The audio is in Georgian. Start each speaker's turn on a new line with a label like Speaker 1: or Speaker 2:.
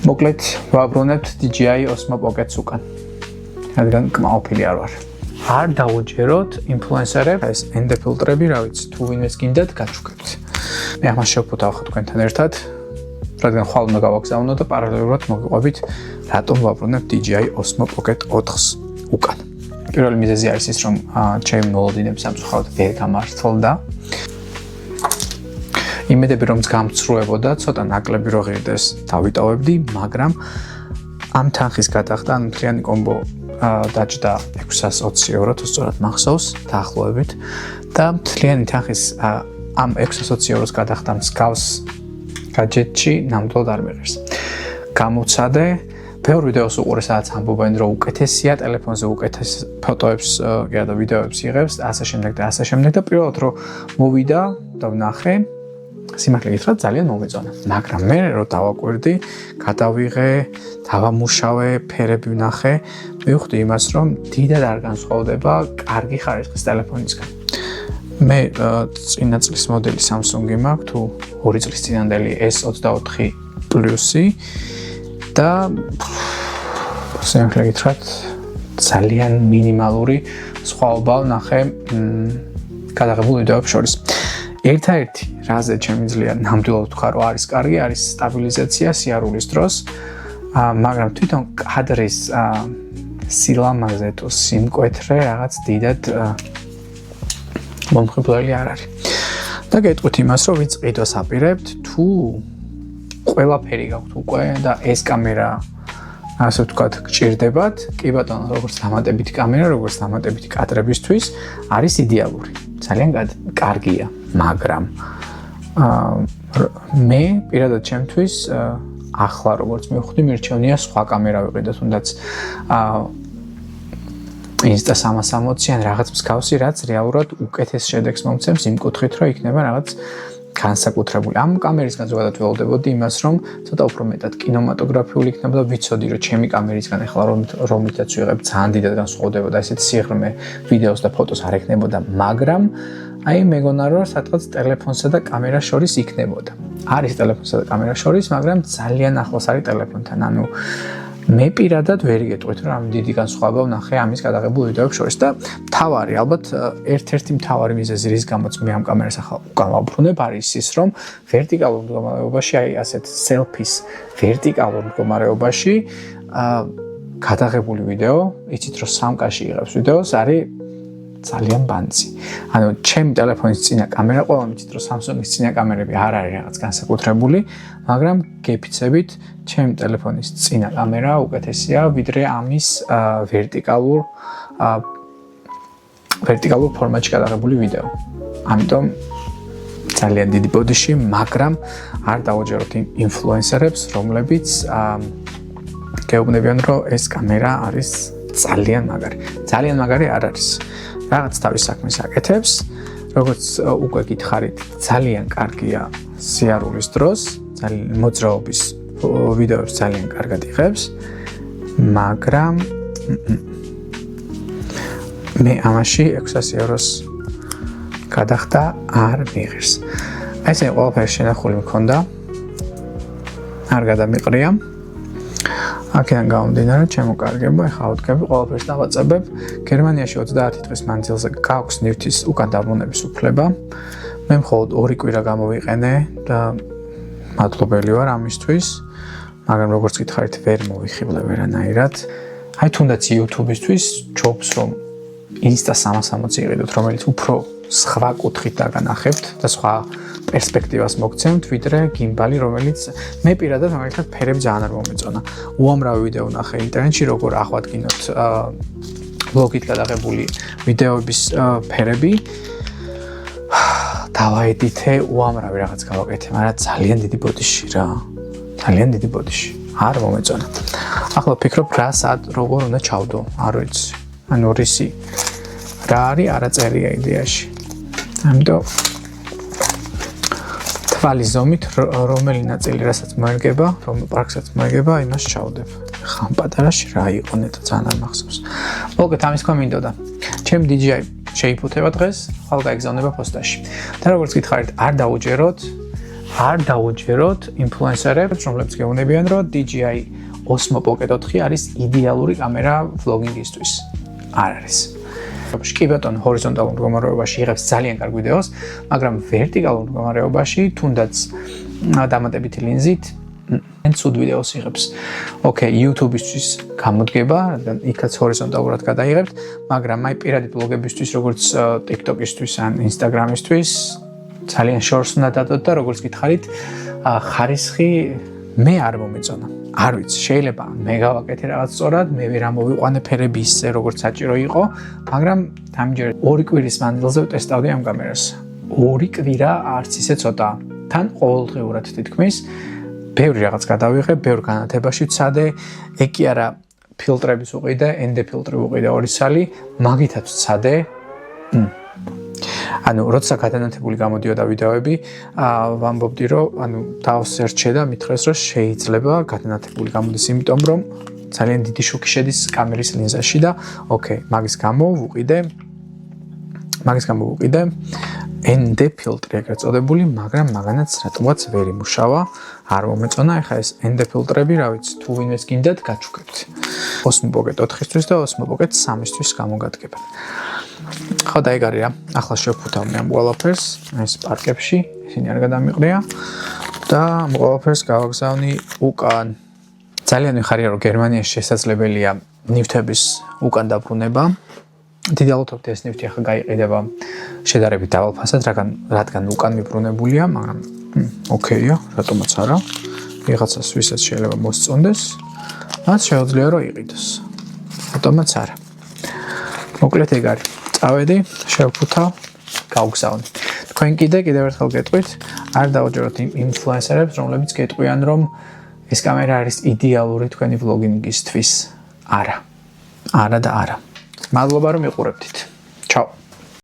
Speaker 1: მოკლედ ვაბრუნებთ DJI Osmo Pocket-ს უკან. რადგან კმაყოფილი არ ვარ. არ დაუჯეროთ ინფლუენსერებს ეს ენდეფილტრები, რა ვიცი, თუ ვინმეს გინდათ გაჩუქებთ. მე ამას შევფუთავ თქვენთან ერთად, რადგან ხვალ უნდა გავაგზავნო და პარალელურად მოგიყვებით, რატომ ვაბრუნებ DJI Osmo Pocket 4-ს უკან. პირველი მიზეზი არის ის, რომ ჩემი მოლოდინები სამწუხაროდ ვერ გამართლდა. იმედები რომ გამწრუებოდა, ცოტა ნაკლები რო ღირდეს დავიტოვებდი, მაგრამ ამ თანხის გადახდა, ანუ მთლიანი კომბო დაჭდა 620 евро, თუ სწორად მახსოვს, დაახლოებით და მთლიანი თანხის ამ 620 ევროს გადახდა მსგავს გაჯეტში ნამდვილად არ მეღერს. გამოცადე, ბევრ ვიდეოს უყურე, სადაც ამბობენ, რომ უკეთესია ტელეფონზე უკეთეს ფოტოებს და ვიდეოებს იღებს, ასე შემდეგ და პირველად რომ მოვიდა და ვნახე, სიმართლე გითხრათ ძალიან მომეწონა, მაგრამ მე რო დავაკვირდი, გადავიღე, დავამუშავე, ფერები ვნახე, მივხვდი იმას, რომ დიდად არ განსხვავდება კარგი ხარისხის ტელეფონისგან. მე წინა წლის მოდელი Samsung-ი მაქვს, თუ 2 წლის წინანდელი S24 Plus-ი და სიმართლე გითხრათ, ძალიან მინიმალური სხვაობა ვნახე გადაღებულ ვიდეოებს შორის. ერთადერთი რაზე შემიძლია ნამდვილად ვთქვა, რომ არის კარგი, არის სტაბილიზაცია სიარულის დროს, მაგრამ თვითონ კადრის სილამაზე თუ სიმკვეთრე რაღაც დიდად მომხიბლელი არ არის. და გეტყვით იმას, რომ ვინც ყიდვას აპირებთ, თუ ყველაფერი გაქვთ უკვე და ეს კამერა ასე ვთქვათ, გჭირდებათ, კი ბატონო, როგორც დამატებითი კამერა, როგორც დამატებითი კადრებისთვის, არის იდეალური. ძალიან კარგია, მაგრამ მე პირადად ჩემთვის ახლა როგორც მივხვდი, მირჩევნია სხვა კამერა ვიყიდო, თუნდაც Insta360 ან რაღაც მსგავსი, რაც რეალურად უკეთეს შედეგს მომცემს იმ კუთხით, რომ იქნება რაღაც განსაკუთრებული. ამ კამერისგან ზოგადად ველოდებოდი იმას, რომ ცოტა უფრო მეტად კინემატოგრაფიული იქნება და ვიცოდი, რომ ჩემი კამერისგან ახლა რომლითაც ვიღებ, ძალიან დიდად განსხვავდებოდა ესეთ სიღრმე ვიდეოს და ფოტოს არ ექნებოდა, მაგრამ აი მეგონა რომ სადღაც ტელეფონსა და კამერას შორის იქნებოდა. არის ტელეფონსა და კამერას შორის, მაგრამ ძალიან ახლოს არის ტელეფონთან. ანუ მე პირადად ვერ იგეტყვით, რომ ამ დიდი განსხვავება ვნახე ამის გადაღებულ ვიდეოებს შორის და მთავარი, ალბათ ერთ-ერთი მთავარი მიზეზი, რის გამოც მე ამ კამერას ახლა უკან ვაბრუნებ, არის ის, რომ ვერტიკალურ მდგომარეობაში, აი ასეთ სელფის ვერტიკალურ მდგომარეობაში გადაღებული ვიდეო, იცით რომ სამკაში იღებს ვიდეოს, არის ძალიან ბანძი. ანუ ჩემი ტელეფონის წინა კამერა, ყველამ იცით რომ Samsung-ის წინა კამერები არ არის რაღაც განსაკუთრებული, მაგრამ გეფიცებით ჩემი ტელეფონის წინა კამერა უკეთესია ვიდრე ამის ვერტიკალურ ფორმატში გადაღებული ვიდეო. ამიტომ ძალიან დიდი ბოდიში, მაგრამ არ დავაჯეროთ ინფლუენსერებს, რომლებიც გეუბნებიან, რომ ეს კამერა არის ძალიან მაგარი. ძალიან მაგარი არ არის. რაღაც თავის საქმეს აკეთებს, როგორც უკვე გითხარით, ძალიან კარგია სიარულის დროს, ძალიან მოძრაობის ვიდეოებს ძალიან კარგად იღებს, მაგრამ მე ამაში 600 ევროს გადახდა არ მიიღეს. აი ესე ყველაფერი შენახული მქონდა, არ გადამიყრია. აქედან გამომდინარე, ჩემოკარგება, ეხლა ავდგები, ყველაფერს დავაწებებ. გერმანიაში 30 დღის მანძილზე გაქვს ნივთის უკან დაბრუნების უფლება. მე მხოლოდ 2 კვირა გამოვიყენე და მადლობელი ვარ ამისთვის, მაგრამ როგორც გითხარით, ვერ მოვიხიბლე ვერანაირად. აი თუნდაც YouTube-ისთვის ჯობს, რომ Insta360 იყიდოთ, რომელიც უფრო სხვა კუთხით დაგანახებთ და სხვა პერსპექტივას მოგცემთ, ვიდრე გიმბალი, რომელიც მე პირადად მაგალითად ფერები ძალიან არ მომეწონა. უამრავი ვიდეო ვნახე ინტერნეტში, როგორ აღვადგინოთ ვლოგით გადაღებული ვიდეოების ფერები. დავაედიტე, უამრავი რაღაც გავაკეთე, მაგრამ ძალიან დიდი ბოდიში რა. ძალიან დიდი ბოდიში. არ მომეწონა. ახლა ვფიქრობ, რა სად როგორ უნდა ჩავდო, არ ვიცი. ანუ რისი რა არის არაწერია იდეაში. ამიტომ თვალის ზომით რომელი ნაწილი რასაც მოერგება, რომელ პარკსაც მოერგება, იმას ჩავდებ. ხა პატარაში რა იყო ნეტო ძალიან არ მახსოვს. მოგეთ ამის თქვა მინდოდა. ჩემ DJI შეიფუთება დღეს, ხვალ გაიგზავნება პოსტაში. და როგორც გითხარით, არ დაუჯეროთ არ დაუჯეროთ ინფლუენსერებს, რომლებიც გეუბნებიან, რომ DJI Osmo Pocket 4 არის იდეალური კამერა vlogging-ისთვის. არ არის. კი ბატონო, ჰორიზონტალურ მდგომარეობაში იღებს ძალიან კარგ ვიდეოს, მაგრამ ვერტიკალურ მდგომარეობაში, თუნდაც დამატებითი ლინზით, ცუდ ვიდეოს იღებს. ოკეი, YouTube-ისთვის გამოდგება, რადგან იქაც ჰორიზონტალურად გადაიღებთ, მაგრამ აი პირადი ბლოგებისთვის, როგორც TikTok-ისთვის ან Instagram-ისთვის, ძალიან შორს უნდა დადოთ და როგორც გითხარით, ხარისხი მე არ მომეწონა. არ ვიცი, შეიძლება მე გავაკეთე რაღაც სწორად, მე ვერ ამოვიყვანე ფერები ისე, როგორც საჭირო იყო, მაგრამ დამჯერად 2 კვირის მანძილზე ვტესტავდი ამ კამერას. 2 კვირა არც ისე ცოტაა. თან ყოველდღიურად თითქმის ბევრი რაღაც გადავიღე, ბევრ განათებაში ვცადე, ეგ კი არა ფილტრების უყიდე, ND ფილტრი უყიდე 2 სალი, მაგითაც ვცადე. ანუ როცა გადანათებული გამოდიოდა ვიდეოები, ვამბობდი რომ ანუ დავსერჩე და მითხრეს რომ შეიძლება გადანათებული გამოდის, იმიტომ რომ ძალიან დიდი შუქი შედის კამერის ლინზაში და ოკეი, მაგის გამო ვუყიდე ND ფილტრი ეგრეთ წოდებული, მაგრამ მაგანაც რატომაც ვერ იმუშავა, არ მომეწონა. ეხლა ეს ND ფილტრები, რა ვიცი, თუ ვინმეს გინდათ, გაჩუქებთ. Osmo Pocket 4-ისთვის და Osmo Pocket 3-ისთვის გამოგადგებათ. ხო და ეგ არის რა. ახლა შევფუთავ მე ამ ყველაფერს, ეს პარკებში, ისინი არ გადამიყრია და ამ ყველაფერს გავაგზავნი უკან. ძალიან მიხარია რომ გერმანიაში შესაძლებელია ნივთების უკან დაბრუნება. დიდი ალბათობით ეს ნივთი ახლა გაიყიდება შედარებით დავალ ფასად, რადგან უკან მიბრუნებულია, მაგრამ ოკეია, რატომაც არა. ვიღაცას ვისაც შეიძლება მოსწონდეს, მას შეუძლია რომ იყიდოს. რატომაც არა. მოკლედ ეგ არის. წავედი, შევფუთავ, გავგზავნე. თქვენ კიდევ ერთხელ გეტყვით, არ დაუჯეროთ ინფლუენსერებს, რომლებიც გეტყვიან, რომ ეს კამერა არის იდეალური თქვენი vlogging-ისთვის. არა. არა და არა. მადლობა რომ იყურებდით. Ciao.